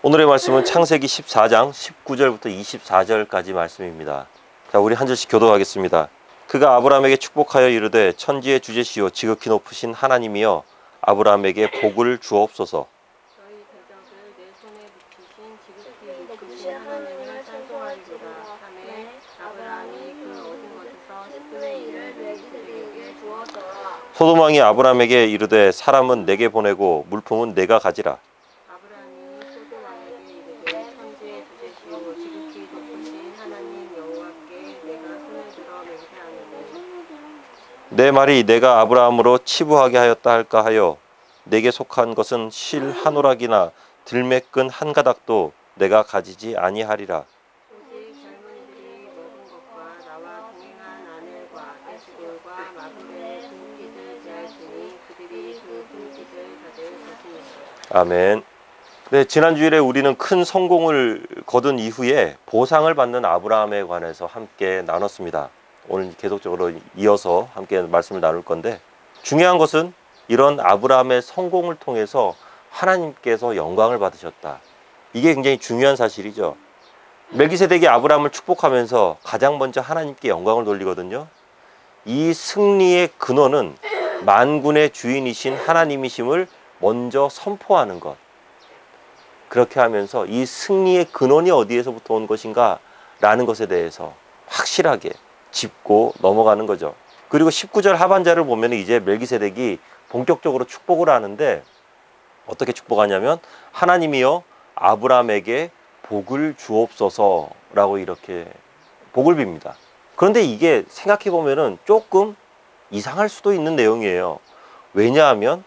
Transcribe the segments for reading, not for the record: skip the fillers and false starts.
오늘의 말씀은 창세기 14장 19절부터 24절까지 말씀입니다. 자, 우리 한 절씩 교독하겠습니다. 그가 아브라함에게 축복하여 이르되 천지의 주제시오 지극히 높으신 하나님이여 아브라함에게 복을 주옵소서. 너희 대적을 내 손에 붙이신 지극히 높으신 하나님을 찬송하리로다 하매 아브라함이 그 얻은 것에서 10분의 1을 멜기세덱에게 주었더라. 소돔 왕이 아브라함에게 이르되 사람은 내게 보내고 물품은 내가 가지라. 아브라함이 소돔 왕에게 이르되 천지의 주제시오 지극히 높으신 하나님 여호와께 내가 손을 들어 맹세하노니 내 말이 내가 아브라함으로 치부하게 하였다 할까 하여 내게 속한 것은 실 한 오락이나 들매끈 한 가닥도 내가 가지지 아니하리라. 오직 젊은이들이 먹은 것과 나와 동행한 아넬과 에스골과 마브레의 분깃을 제할지니 그들이 그 분깃을 받을 것이니라. 아멘. 네, 지난 주일에 우리는 큰 성공을 거둔 이후에 보상을 받는 아브라함에 관해서 함께 나눴습니다. 오늘 계속적으로 이어서 함께 말씀을 나눌 건데, 중요한 것은 이런 아브라함의 성공을 통해서 하나님께서 영광을 받으셨다. 이게 굉장히 중요한 사실이죠. 멜기세덱이 아브라함을 축복하면서 가장 먼저 하나님께 영광을 돌리거든요. 이 승리의 근원은 만군의 주인이신 하나님이심을 먼저 선포하는 것. 그렇게 하면서 이 승리의 근원이 어디에서부터 온 것인가 라는 것에 대해서 확실하게 짚고 넘어가는 거죠. 그리고 19절 하반절을 보면 이제 멜기세덱이 본격적으로 축복을 하는데, 어떻게 축복하냐면 하나님이여 아브라함에게 복을 주옵소서라고 이렇게 복을 빕니다. 그런데 이게 생각해 보면은 조금 이상할 수도 있는 내용이에요. 왜냐하면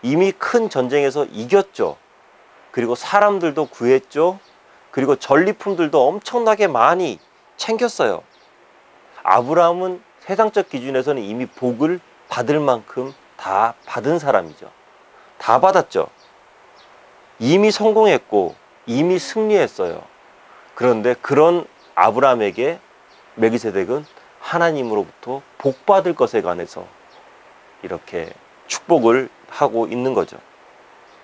이미 큰 전쟁에서 이겼죠. 그리고 사람들도 구했죠. 그리고 전리품들도 엄청나게 많이 챙겼어요. 아브라함은 세상적 기준에서는 이미 복을 받을 만큼 다 받은 사람이죠. 다 받았죠. 이미 성공했고 이미 승리했어요. 그런데 그런 아브라함에게 멜기세덱은 하나님으로부터 복 받을 것에 관해서 이렇게 축복을 하고 있는 거죠.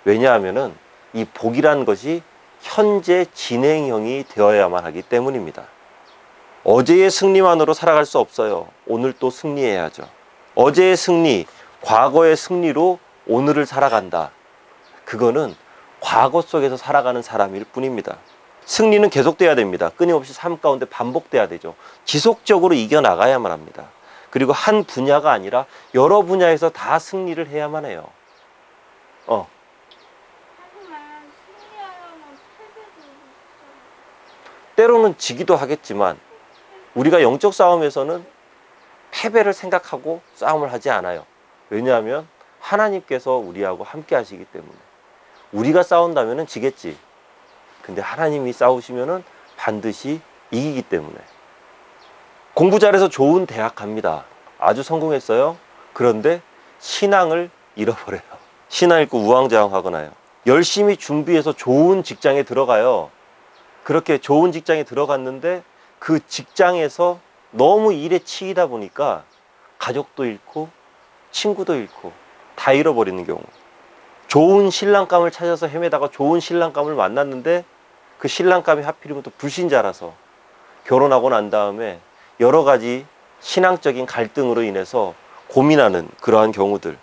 왜냐하면은 이 복이라는 것이 현재 진행형이 되어야만 하기 때문입니다. 어제의 승리만으로 살아갈 수 없어요. 오늘 또 승리해야죠. 어제의 승리, 과거의 승리로 오늘을 살아간다. 그거는 과거 속에서 살아가는 사람일 뿐입니다. 승리는 계속돼야 됩니다. 끊임없이 삶 가운데 반복돼야 되죠. 지속적으로 이겨나가야만 합니다. 그리고 한 분야가 아니라 여러 분야에서 다 승리를 해야만 해요. 때로는 지기도 하겠지만 우리가 영적 싸움에서는 패배를 생각하고 싸움을 하지 않아요. 왜냐하면 하나님께서 우리하고 함께 하시기 때문에. 우리가 싸운다면 지겠지. 근데 하나님이 싸우시면 반드시 이기기 때문에. 공부 잘해서 좋은 대학 갑니다. 아주 성공했어요. 그런데 신앙을 잃어버려요. 신앙 잃고 우왕좌왕하거나요. 열심히 준비해서 좋은 직장에 들어가요. 그렇게 좋은 직장에 들어갔는데 그 직장에서 너무 일에 치이다 보니까 가족도 잃고 친구도 잃고 다 잃어버리는 경우. 좋은 신랑감을 찾아서 헤매다가 좋은 신랑감을 만났는데 그 신랑감이 하필이면 또 불신자라서 결혼하고 난 다음에 여러 가지 신앙적인 갈등으로 인해서 고민하는 그러한 경우들.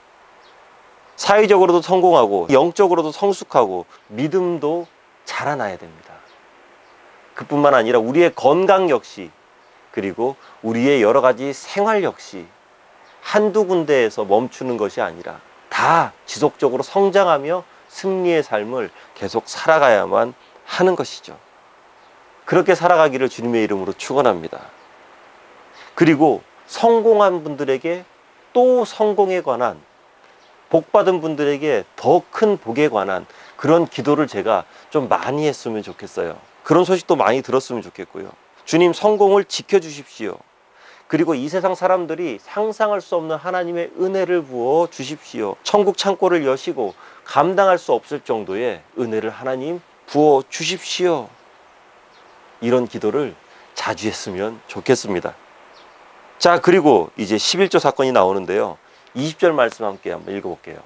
사회적으로도 성공하고 영적으로도 성숙하고 믿음도 자라나야 됩니다. 그뿐만 아니라 우리의 건강 역시, 그리고 우리의 여러 가지 생활 역시 한두 군데에서 멈추는 것이 아니라 다 지속적으로 성장하며 승리의 삶을 계속 살아가야만 하는 것이죠. 그렇게 살아가기를 주님의 이름으로 축원합니다. 그리고 성공한 분들에게 또 성공에 관한, 복받은 분들에게 더 큰 복에 관한 그런 기도를 제가 좀 많이 했으면 좋겠어요. 그런 소식도 많이 들었으면 좋겠고요. 주님, 성공을 지켜주십시오. 그리고 이 세상 사람들이 상상할 수 없는 하나님의 은혜를 부어 주십시오. 천국 창고를 여시고 감당할 수 없을 정도의 은혜를 하나님 부어 주십시오. 이런 기도를 자주 했으면 좋겠습니다. 자, 그리고 이제 11조 사건이 나오는데요. 20절 말씀 함께 한번 읽어볼게요.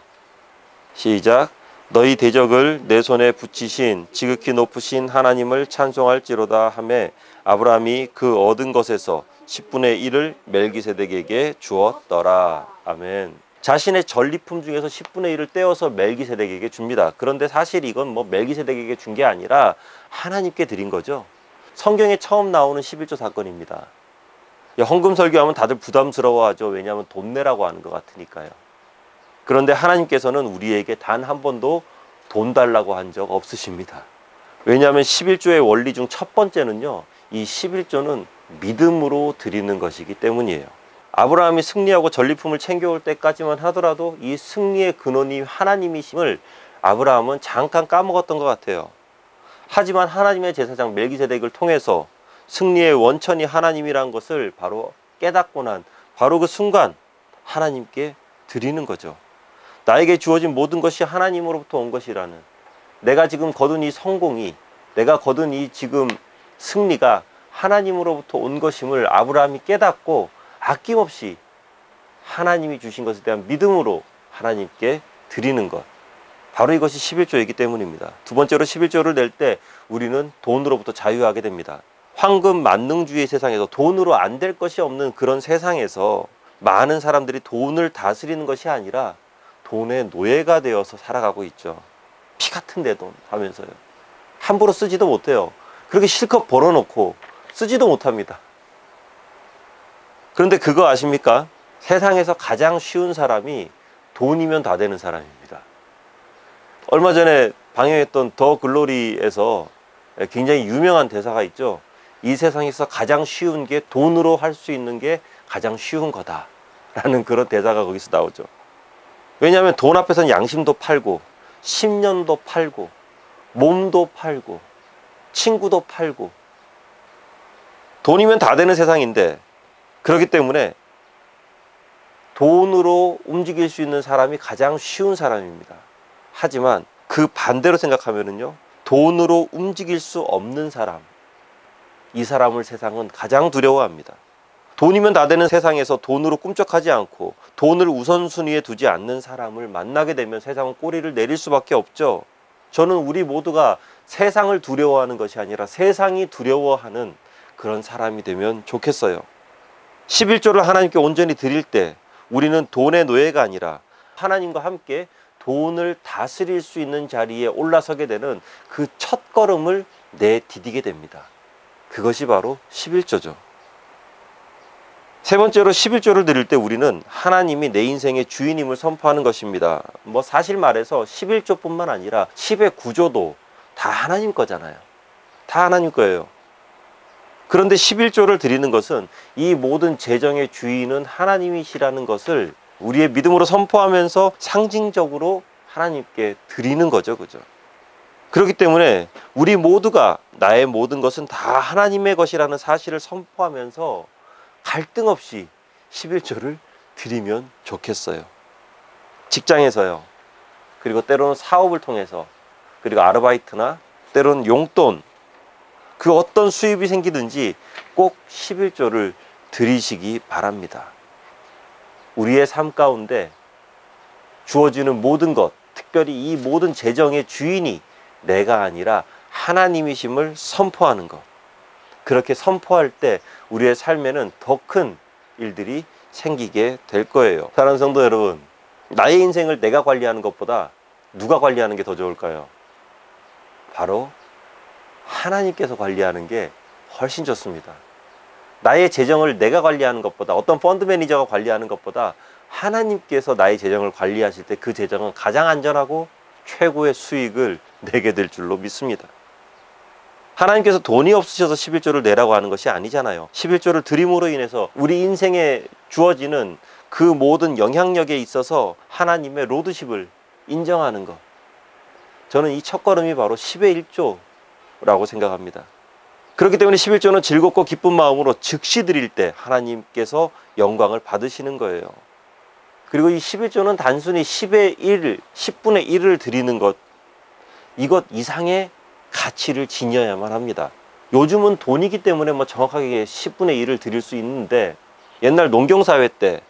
시작. 너희 대적을 내 손에 붙이신 지극히 높으신 하나님을 찬송할지로다 하매 아브라함이 그 얻은 것에서 10분의 1을 멜기세덱에게 주었더라. 아멘. 자신의 전리품 중에서 10분의 1을 떼어서 멜기세덱에게 줍니다. 그런데 사실 이건 뭐 멜기세덱에게 준 게 아니라 하나님께 드린 거죠. 성경에 처음 나오는 11조 사건입니다. 헌금 설교하면 다들 부담스러워하죠. 왜냐하면 돈 내라고 하는 것 같으니까요. 그런데 하나님께서는 우리에게 단 한 번도 돈 달라고 한 적 없으십니다. 왜냐하면 11조의 원리 중 첫 번째는요, 이 11조는 믿음으로 드리는 것이기 때문이에요. 아브라함이 승리하고 전리품을 챙겨올 때까지만 하더라도 이 승리의 근원이 하나님이심을 아브라함은 잠깐 까먹었던 것 같아요. 하지만 하나님의 제사장 멜기세덱을 통해서 승리의 원천이 하나님이란 것을 바로 깨닫고 난 바로 그 순간 하나님께 드리는 거죠. 나에게 주어진 모든 것이 하나님으로부터 온 것이라는, 내가 지금 거둔 이 성공이, 내가 거둔 이 지금 승리가 하나님으로부터 온 것임을 아브라함이 깨닫고 아낌없이 하나님이 주신 것에 대한 믿음으로 하나님께 드리는 것, 바로 이것이 11조이기 때문입니다. 두 번째로 11조를 낼 때 우리는 돈으로부터 자유하게 됩니다. 황금 만능주의 세상에서, 돈으로 안 될 것이 없는 그런 세상에서 많은 사람들이 돈을 다스리는 것이 아니라 돈의 노예가 되어서 살아가고 있죠. 피 같은 내 돈 하면서요. 함부로 쓰지도 못해요. 그렇게 실컷 벌어놓고 쓰지도 못합니다. 그런데 그거 아십니까? 세상에서 가장 쉬운 사람이 돈이면 다 되는 사람입니다. 얼마 전에 방영했던 더 글로리에서 굉장히 유명한 대사가 있죠. 이 세상에서 가장 쉬운 게 돈으로 할 수 있는 게 가장 쉬운 거다 라는 그런 대사가 거기서 나오죠. 왜냐하면 돈 앞에서는 양심도 팔고 10년도 팔고 몸도 팔고 친구도 팔고 돈이면 다 되는 세상인데, 그렇기 때문에 돈으로 움직일 수 있는 사람이 가장 쉬운 사람입니다. 하지만 그 반대로 생각하면은요, 돈으로 움직일 수 없는 사람, 이 사람을 세상은 가장 두려워합니다. 돈이면 다 되는 세상에서 돈으로 꿈쩍하지 않고 돈을 우선순위에 두지 않는 사람을 만나게 되면 세상은 꼬리를 내릴 수밖에 없죠. 저는 우리 모두가 세상을 두려워하는 것이 아니라 세상이 두려워하는 그런 사람이 되면 좋겠어요. 11조를 하나님께 온전히 드릴 때 우리는 돈의 노예가 아니라 하나님과 함께 돈을 다스릴 수 있는 자리에 올라서게 되는 그 첫 걸음을 내디디게 됩니다. 그것이 바로 11조죠. 세 번째로 11조를 드릴 때 우리는 하나님이 내 인생의 주인임을 선포하는 것입니다. 뭐 사실 말해서 11조뿐만 아니라 10의 9조도 다 하나님 거잖아요. 다 하나님 거예요. 그런데 11조를 드리는 것은 이 모든 재정의 주인은 하나님이시라는 것을 우리의 믿음으로 선포하면서 상징적으로 하나님께 드리는 거죠. 그죠? 그렇기 때문에 우리 모두가 나의 모든 것은 다 하나님의 것이라는 사실을 선포하면서 갈등 없이 11조를 드리면 좋겠어요. 직장에서요. 그리고 때로는 사업을 통해서, 그리고 아르바이트나 때로는 용돈, 그 어떤 수입이 생기든지 꼭 11조를 드리시기 바랍니다. 우리의 삶 가운데 주어지는 모든 것, 특별히 이 모든 재정의 주인이 내가 아니라 하나님이심을 선포하는 것, 그렇게 선포할 때 우리의 삶에는 더 큰 일들이 생기게 될 거예요. 사랑하는 성도 여러분, 나의 인생을 내가 관리하는 것보다 누가 관리하는 게 더 좋을까요? 바로 하나님께서 관리하는 게 훨씬 좋습니다. 나의 재정을 내가 관리하는 것보다, 어떤 펀드 매니저가 관리하는 것보다 하나님께서 나의 재정을 관리하실 때 그 재정은 가장 안전하고 최고의 수익을 내게 될 줄로 믿습니다. 하나님께서 돈이 없으셔서 11조를 내라고 하는 것이 아니잖아요. 11조를 드림으로 인해서 우리 인생에 주어지는 그 모든 영향력에 있어서 하나님의 로드십을 인정하는 것, 저는 이 첫걸음이 바로 10의 1조라고 생각합니다. 그렇기 때문에 11조는 즐겁고 기쁜 마음으로 즉시 드릴 때 하나님께서 영광을 받으시는 거예요. 그리고 이 11조는 단순히 10의 1, 10분의 1을 드리는 것, 이것 이상의 가치를 지녀야만 합니다. 요즘은 돈이기 때문에 뭐 정확하게 10분의 1을 드릴 수 있는데, 옛날 농경사회 때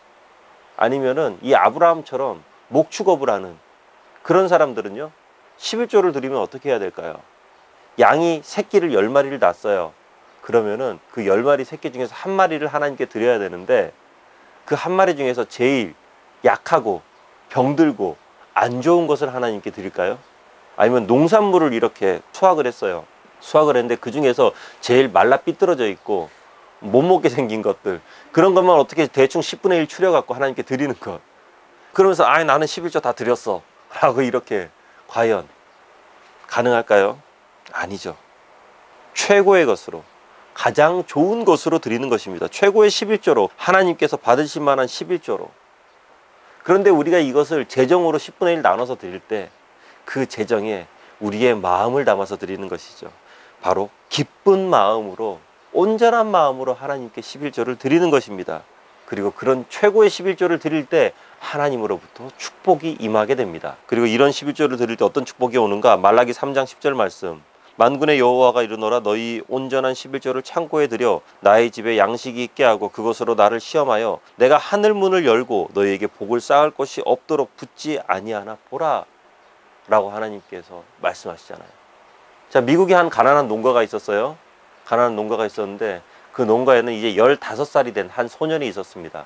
아니면은 이 아브라함처럼 목축업을 하는 그런 사람들은요, 11조를 드리면 어떻게 해야 될까요? 양이 새끼를 10마리를 낳았어요. 그러면은 그 10마리 새끼 중에서 한 마리를 하나님께 드려야 되는데 그 한 마리 중에서 제일 약하고 병들고 안 좋은 것을 하나님께 드릴까요? 아니면 농산물을 이렇게 수확을 했어요. 수확을 했는데 그 중에서 제일 말라 삐뚤어져 있고 못 먹게 생긴 것들, 그런 것만 어떻게 대충 10분의 1 추려갖고 하나님께 드리는 것. 그러면서 나는 11조 다 드렸어 라고 이렇게 과연 가능할까요? 아니죠. 최고의 것으로, 가장 좋은 것으로 드리는 것입니다. 최고의 11조로, 하나님께서 받으실 만한 11조로. 그런데 우리가 이것을 재정으로 10분의 1 나눠서 드릴 때 그 재정에 우리의 마음을 담아서 드리는 것이죠. 바로 기쁜 마음으로, 온전한 마음으로 하나님께 11조를 드리는 것입니다. 그리고 그런 최고의 11조를 드릴 때 하나님으로부터 축복이 임하게 됩니다. 그리고 이런 11조를 드릴 때 어떤 축복이 오는가? 말라기 3장 10절 말씀. 만군의 여호와가 이르노라, 너희 온전한 11조를 창고에 들여 나의 집에 양식이 있게 하고 그것으로 나를 시험하여 내가 하늘 문을 열고 너희에게 복을 쌓을 것이 없도록 붙지 아니하나 보라 라고 하나님께서 말씀하시잖아요. 자, 미국에 한 가난한 농가가 있었어요. 가난한 농가가 있었는데 그 농가에는 이제 15살이 된 한 소년이 있었습니다.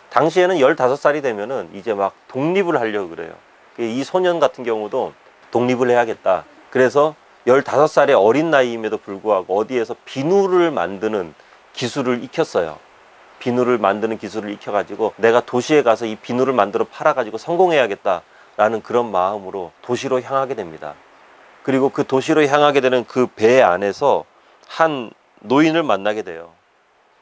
당시에는 15살이 되면은 이제 막 독립을 하려고 그래요. 이 소년 같은 경우도 독립을 해야겠다. 그래서 15살의 어린 나이임에도 불구하고 어디에서 비누를 만드는 기술을 익혔어요. 비누를 만드는 기술을 익혀가지고 내가 도시에 가서 이 비누를 만들어 팔아가지고 성공해야겠다라는 그런 마음으로 도시로 향하게 됩니다. 그리고 그 도시로 향하게 되는 그 배 안에서 한 노인을 만나게 돼요.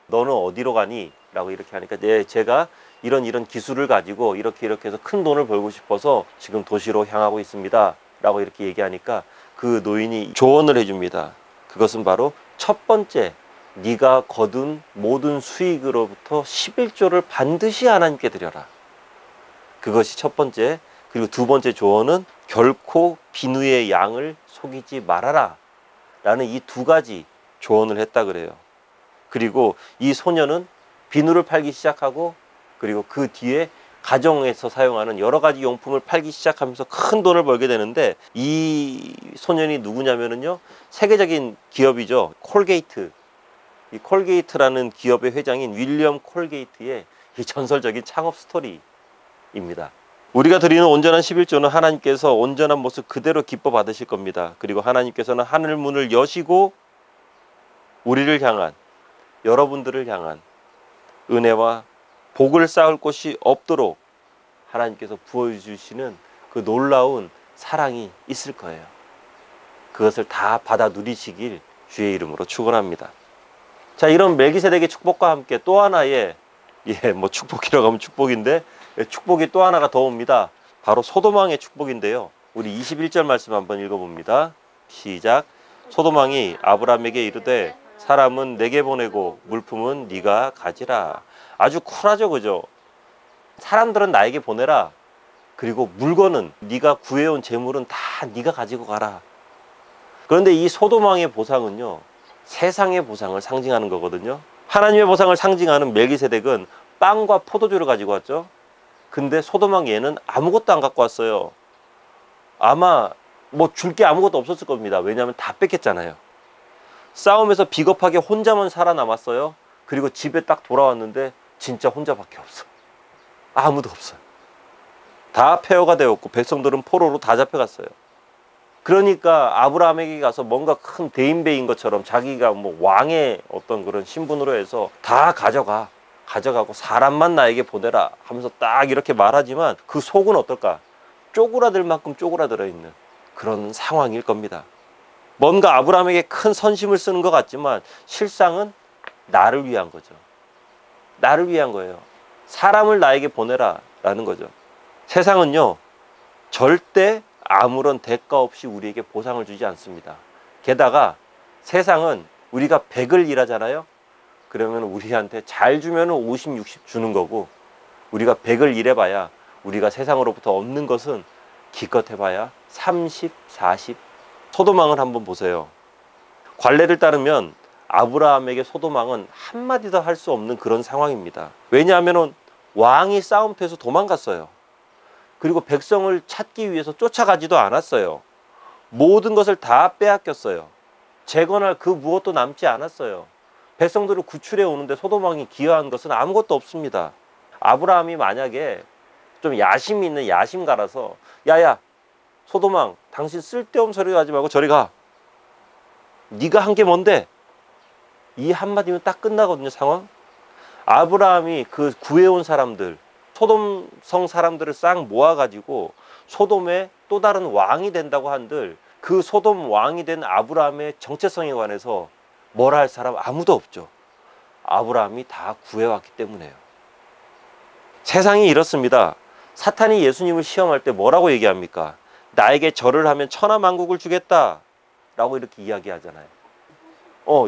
너는 어디로 가니? 라고 이렇게 하니까 제가 이런 기술을 가지고 이렇게 해서 큰 돈을 벌고 싶어서 지금 도시로 향하고 있습니다 라고 이렇게 얘기하니까 그 노인이 조언을 해줍니다. 그것은 바로 첫 번째, 네가 거둔 모든 수익으로부터 11조를 반드시 하나님께 드려라. 그것이 첫 번째. 그리고 두 번째 조언은 결코 비누의 양을 속이지 말아라 라는 이 두 가지 조언을 했다 그래요. 그리고 이 소년은 비누를 팔기 시작하고, 그리고 그 뒤에 가정에서 사용하는 여러 가지 용품을 팔기 시작하면서 큰 돈을 벌게 되는데, 이 소년이 누구냐면은요, 세계적인 기업이죠. 콜게이트. 이 콜게이트라는 기업의 회장인 윌리엄 콜게이트의 이 전설적인 창업 스토리입니다. 우리가 드리는 온전한 11조는 하나님께서 온전한 모습 그대로 기뻐 받으실 겁니다. 그리고 하나님께서는 하늘 문을 여시고 우리를 향한, 여러분들을 향한 은혜와 복을 쌓을 곳이 없도록 하나님께서 부어주시는 그 놀라운 사랑이 있을 거예요. 그것을 다 받아 누리시길 주의 이름으로 축원합니다. 자, 이런 멜기세덱의 축복과 함께 또 하나의, 뭐 축복이라고 하면 축복인데, 축복이 또 하나가 더 옵니다. 바로 소돔왕의 축복인데요. 우리 21절 말씀 한번 읽어봅니다. 시작. 소돔왕이 아브라함에게 이르되 사람은 내게 보내고 물품은 네가 가지라. 아주 쿨하죠, 그죠? 사람들은 나에게 보내라. 그리고 물건은, 네가 구해온 재물은 다 네가 가지고 가라. 그런데 이 소돔왕의 보상은요, 세상의 보상을 상징하는 거거든요. 하나님의 보상을 상징하는 멜기세덱은 빵과 포도주를 가지고 왔죠. 근데 소돔왕 얘는 아무것도 안 갖고 왔어요. 아마 뭐 줄 게 아무것도 없었을 겁니다. 왜냐하면 다 뺏겼잖아요. 싸움에서 비겁하게 혼자만 살아남았어요. 그리고 집에 딱 돌아왔는데 진짜 혼자밖에 없어. 아무도 없어요. 다 폐허가 되었고 백성들은 포로로 다 잡혀갔어요. 그러니까 아브라함에게 가서 뭔가 큰 대인배인 것처럼 자기가 뭐 왕의 어떤 그런 신분으로 해서 다 가져가고 사람만 나에게 보내라 하면서 딱 이렇게 말하지만 그 속은 어떨까? 쪼그라들 만큼 쪼그라들어 있는 그런 상황일 겁니다. 뭔가 아브라함에게 큰 선심을 쓰는 것 같지만 실상은 나를 위한 거죠. 나를 위한 거예요. 사람을 나에게 보내라 라는 거죠. 세상은요, 절대 아무런 대가 없이 우리에게 보상을 주지 않습니다. 게다가 세상은 우리가 100을 일하잖아요. 그러면 우리한테 잘 주면 50, 60 주는 거고, 우리가 100을 일해봐야 우리가 세상으로부터 얻는 것은 기껏 해봐야 30, 40. 소돔왕을 한번 보세요. 관례를 따르면 아브라함에게 소돔왕은 한마디도 할 수 없는 그런 상황입니다. 왜냐하면 왕이 싸움터에서 도망갔어요. 그리고 백성을 찾기 위해서 쫓아가지도 않았어요. 모든 것을 다 빼앗겼어요. 재건할 그 무엇도 남지 않았어요. 백성들을 구출해 오는데 소돔 왕이 기여한 것은 아무것도 없습니다. 아브라함이 만약에 좀 야심 있는 야심가라서 야야 소돔 왕 당신 쓸데없는 소리 하지 말고 저리 가. 네가 한 게 뭔데? 이 한마디면 딱 끝나거든요, 상황. 아브라함이 그 구해온 사람들, 소돔성 사람들을 싹 모아가지고 소돔의 또 다른 왕이 된다고 한들 그 소돔 왕이 된 아브라함의 정체성에 관해서 뭐라 할 사람 아무도 없죠. 아브라함이 다 구해왔기 때문에요. 세상이 이렇습니다. 사탄이 예수님을 시험할 때 뭐라고 얘기합니까? 나에게 절을 하면 천하만국을 주겠다 라고 이렇게 이야기하잖아요.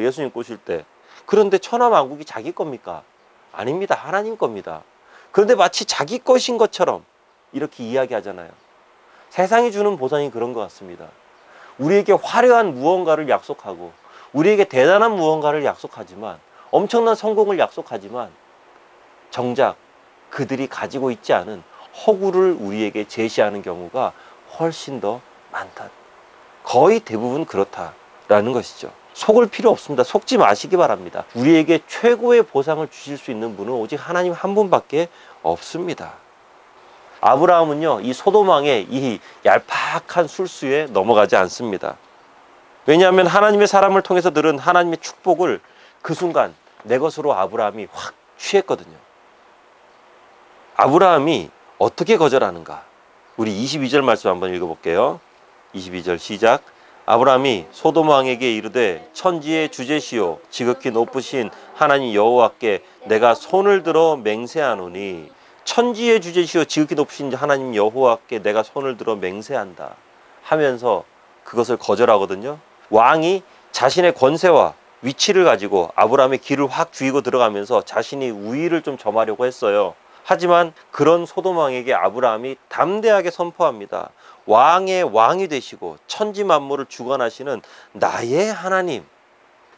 예수님 꼬실 때. 그런데 천하만국이 자기 겁니까? 아닙니다. 하나님 겁니다. 그런데 마치 자기 것인 것처럼 이렇게 이야기하잖아요. 세상이 주는 보상이 그런 것 같습니다. 우리에게 화려한 무언가를 약속하고 우리에게 대단한 무언가를 약속하지만 엄청난 성공을 약속하지만 정작 그들이 가지고 있지 않은 허구를 우리에게 제시하는 경우가 훨씬 더 많다. 거의 대부분 그렇다라는 것이죠. 속을 필요 없습니다. 속지 마시기 바랍니다. 우리에게 최고의 보상을 주실 수 있는 분은 오직 하나님 한 분밖에 없습니다. 아브라함은요, 이 소돔 왕의 이 얄팍한 술수에 넘어가지 않습니다. 왜냐하면 하나님의 사람을 통해서 들은 하나님의 축복을 그 순간 내 것으로 아브라함이 확 취했거든요. 아브라함이 어떻게 거절하는가? 우리 22절 말씀 한번 읽어볼게요. 22절 시작. 아브라함이 소돔 왕에게 이르되 천지의 주제시요 지극히 높으신 하나님 여호와께 내가 손을 들어 맹세하노니, 천지의 주제시요 지극히 높으신 하나님 여호와께 내가 손을 들어 맹세한다 하면서 그것을 거절하거든요. 왕이 자신의 권세와 위치를 가지고 아브라함의 길을 확 죽이고 들어가면서 자신이 우위를 좀 점하려고 했어요. 하지만 그런 소돔 왕에게 아브라함이 담대하게 선포합니다. 왕의 왕이 되시고 천지 만물을 주관하시는 나의 하나님,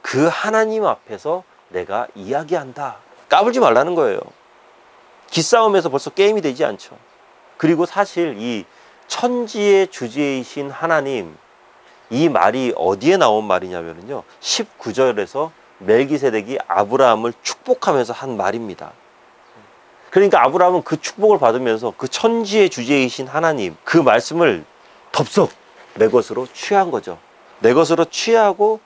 그 하나님 앞에서 내가 이야기한다. 까불지 말라는 거예요. 기싸움에서 벌써 게임이 되지 않죠. 그리고 사실 이 천지의 주제이신 하나님, 이 말이 어디에 나온 말이냐면요, 19절에서 멜기세덱이 아브라함을 축복하면서 한 말입니다. 그러니까 아브라함은 그 축복을 받으면서 그 천지의 주제이신 하나님, 그 말씀을 덥석 내 것으로 취한 거죠. 내 것으로 취하고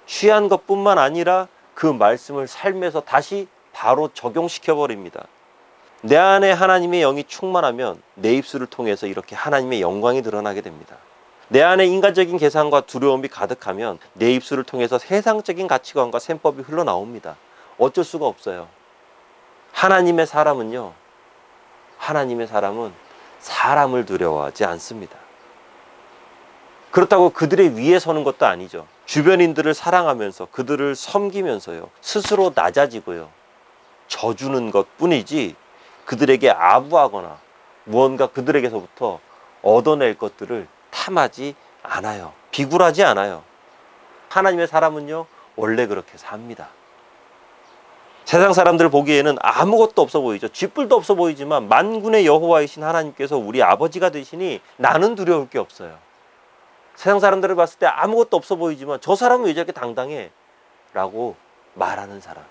취한 것뿐만 아니라 그 말씀을 삶에서 다시 바로 적용시켜 버립니다. 내 안에 하나님의 영이 충만하면 내 입술을 통해서 이렇게 하나님의 영광이 드러나게 됩니다. 내 안에 인간적인 계산과 두려움이 가득하면 내 입술을 통해서 세상적인 가치관과 셈법이 흘러나옵니다. 어쩔 수가 없어요. 하나님의 사람은 사람을 두려워하지 않습니다. 그렇다고 그들의 위에 서는 것도 아니죠. 주변인들을 사랑하면서 그들을 섬기면서요, 스스로 낮아지고요, 져주는 것 뿐이지 그들에게 아부하거나 무언가 그들에게서부터 얻어낼 것들을 탐하지 않아요. 비굴하지 않아요. 하나님의 사람은요, 원래 그렇게 삽니다. 세상 사람들 보기에는 아무것도 없어 보이죠. 쥐뿔도 없어 보이지만 만군의 여호와이신 하나님께서 우리 아버지가 되시니 나는 두려울 게 없어요. 세상 사람들을 봤을 때 아무것도 없어 보이지만 저 사람은 왜 저렇게 당당해? 라고 말하는 사람.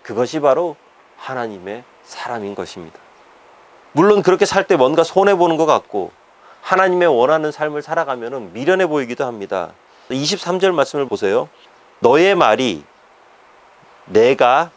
그것이 바로 하나님의 사람인 것입니다. 물론 그렇게 살 때 뭔가 손해보는 것 같고 하나님의 원하는 삶을 살아가면 미련해 보이기도 합니다. 23절 말씀을 보세요. 너의 말이 내가,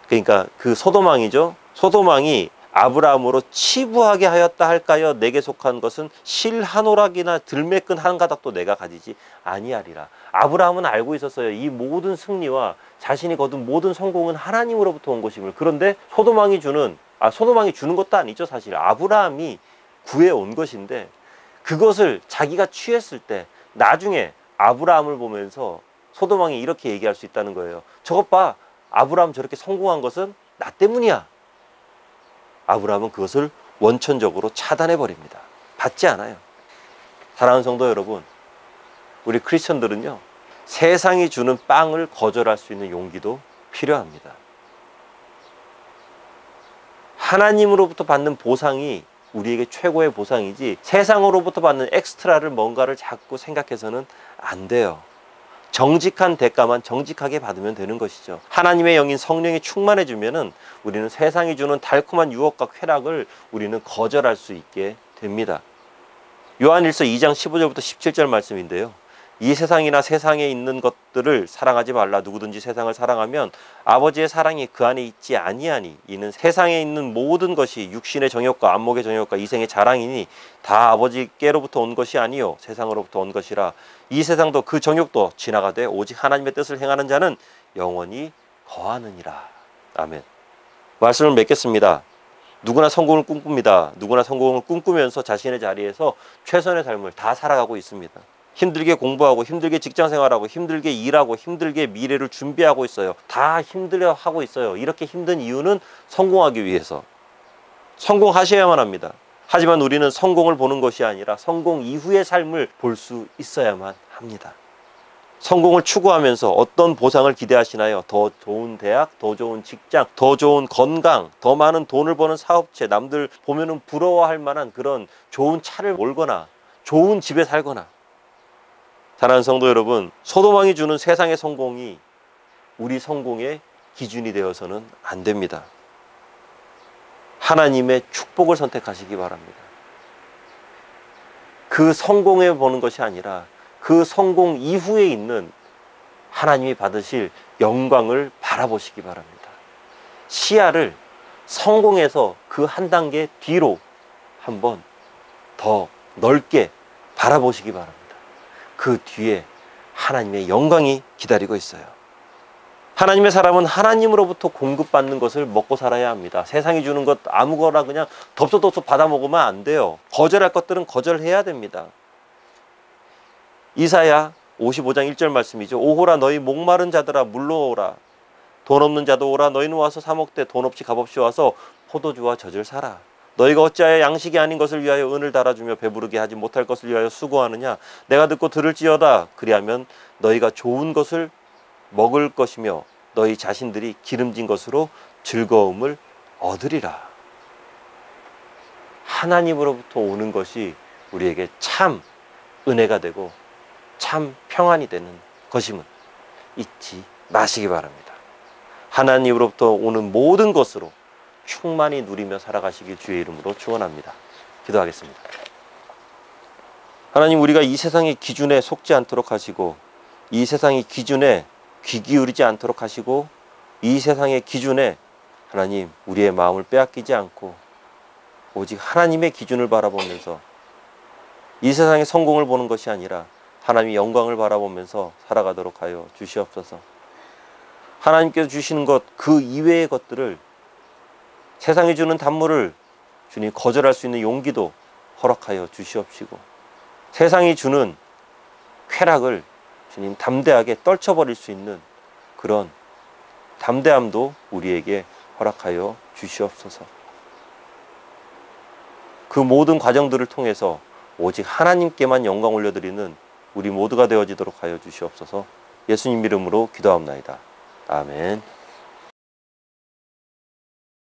그러니까 그 소돔 왕이죠. 소돔 왕이 아브라함으로 치부하게 하였다 할까요? 내게 속한 것은 실 한 오락이나 들매끈 한 가닥도 내가 가지지 아니하리라. 아브라함은 알고 있었어요. 이 모든 승리와 자신이 거둔 모든 성공은 하나님으로부터 온 것임을. 그런데 소돔 왕이 주는 것도 아니죠. 사실 아브라함이 구해온 것인데 그것을 자기가 취했을 때 나중에 아브라함을 보면서 소돔 왕이 이렇게 얘기할 수 있다는 거예요. 저것 봐, 아브라함 저렇게 성공한 것은 나 때문이야. 아브라함은 그것을 원천적으로 차단해 버립니다. 받지 않아요. 사랑하는 성도 여러분, 우리 크리스천들은요, 세상이 주는 빵을 거절할 수 있는 용기도 필요합니다. 하나님으로부터 받는 보상이 우리에게 최고의 보상이지 세상으로부터 받는 엑스트라를 뭔가를 자꾸 생각해서는 안 돼요. 정직한 대가만 정직하게 받으면 되는 것이죠. 하나님의 영인 성령이 충만해지면은 우리는 세상이 주는 달콤한 유혹과 쾌락을 우리는 거절할 수 있게 됩니다. 요한일서 2장 15절부터 17절 말씀인데요. 이 세상이나 세상에 있는 것들을 사랑하지 말라. 누구든지 세상을 사랑하면 아버지의 사랑이 그 안에 있지 아니하니 이는 세상에 있는 모든 것이 육신의 정욕과 안목의 정욕과 이생의 자랑이니 다 아버지께로부터 온 것이 아니요 세상으로부터 온 것이라. 이 세상도 그 정욕도 지나가되 오직 하나님의 뜻을 행하는 자는 영원히 거하느니라. 아멘. 말씀을 맺겠습니다. 누구나 성공을 꿈꿉니다. 누구나 성공을 꿈꾸면서 자신의 자리에서 최선의 삶을 다 살아가고 있습니다. 힘들게 공부하고 힘들게 직장생활하고 힘들게 일하고 힘들게 미래를 준비하고 있어요. 다 힘들어하고 있어요. 이렇게 힘든 이유는 성공하기 위해서. 성공하셔야만 합니다. 하지만 우리는 성공을 보는 것이 아니라 성공 이후의 삶을 볼 수 있어야만 합니다. 성공을 추구하면서 어떤 보상을 기대하시나요? 더 좋은 대학, 더 좋은 직장, 더 좋은 건강, 더 많은 돈을 버는 사업체, 남들 보면은 부러워할 만한 그런 좋은 차를 몰거나 좋은 집에 살거나. 사랑하는 성도 여러분, 소도망이 주는 세상의 성공이 우리 성공의 기준이 되어서는 안 됩니다. 하나님의 축복을 선택하시기 바랍니다. 그 성공에 보는 것이 아니라 그 성공 이후에 있는 하나님이 받으실 영광을 바라보시기 바랍니다. 시야를 성공에서 그 한 단계 뒤로 한번 더 넓게 바라보시기 바랍니다. 그 뒤에 하나님의 영광이 기다리고 있어요. 하나님의 사람은 하나님으로부터 공급받는 것을 먹고 살아야 합니다. 세상이 주는 것 아무거나 그냥 덥석덥석 받아 먹으면 안 돼요. 거절할 것들은 거절해야 됩니다. 이사야 55장 1절 말씀이죠. 오호라 너희 목마른 자들아 물러 오라. 돈 없는 자도 오라. 너희는 와서 사 먹되 돈 없이 값없이 와서 포도주와 젖을 사라. 너희가 어찌하여 양식이 아닌 것을 위하여 은을 달아주며 배부르게 하지 못할 것을 위하여 수고하느냐. 내가 듣고 들을지어다. 그리하면 너희가 좋은 것을 먹을 것이며 너희 자신들이 기름진 것으로 즐거움을 얻으리라. 하나님으로부터 오는 것이 우리에게 참 은혜가 되고 참 평안이 되는 것임을 잊지 마시기 바랍니다. 하나님으로부터 오는 모든 것으로 충만히 누리며 살아가시길 주의 이름으로 축원합니다. 기도하겠습니다. 하나님, 우리가 이 세상의 기준에 속지 않도록 하시고 이 세상의 기준에 귀 기울이지 않도록 하시고 이 세상의 기준에 하나님 우리의 마음을 빼앗기지 않고 오직 하나님의 기준을 바라보면서 이 세상의 성공을 보는 것이 아니라 하나님의 영광을 바라보면서 살아가도록 하여 주시옵소서. 하나님께서 주시는 것 그 이외의 것들을 세상이 주는 단물을 주님 거절할 수 있는 용기도 허락하여 주시옵시고 세상이 주는 쾌락을 주님 담대하게 떨쳐버릴 수 있는 그런 담대함도 우리에게 허락하여 주시옵소서. 그 모든 과정들을 통해서 오직 하나님께만 영광 올려드리는 우리 모두가 되어지도록 하여 주시옵소서. 예수님 이름으로 기도하옵나이다. 아멘.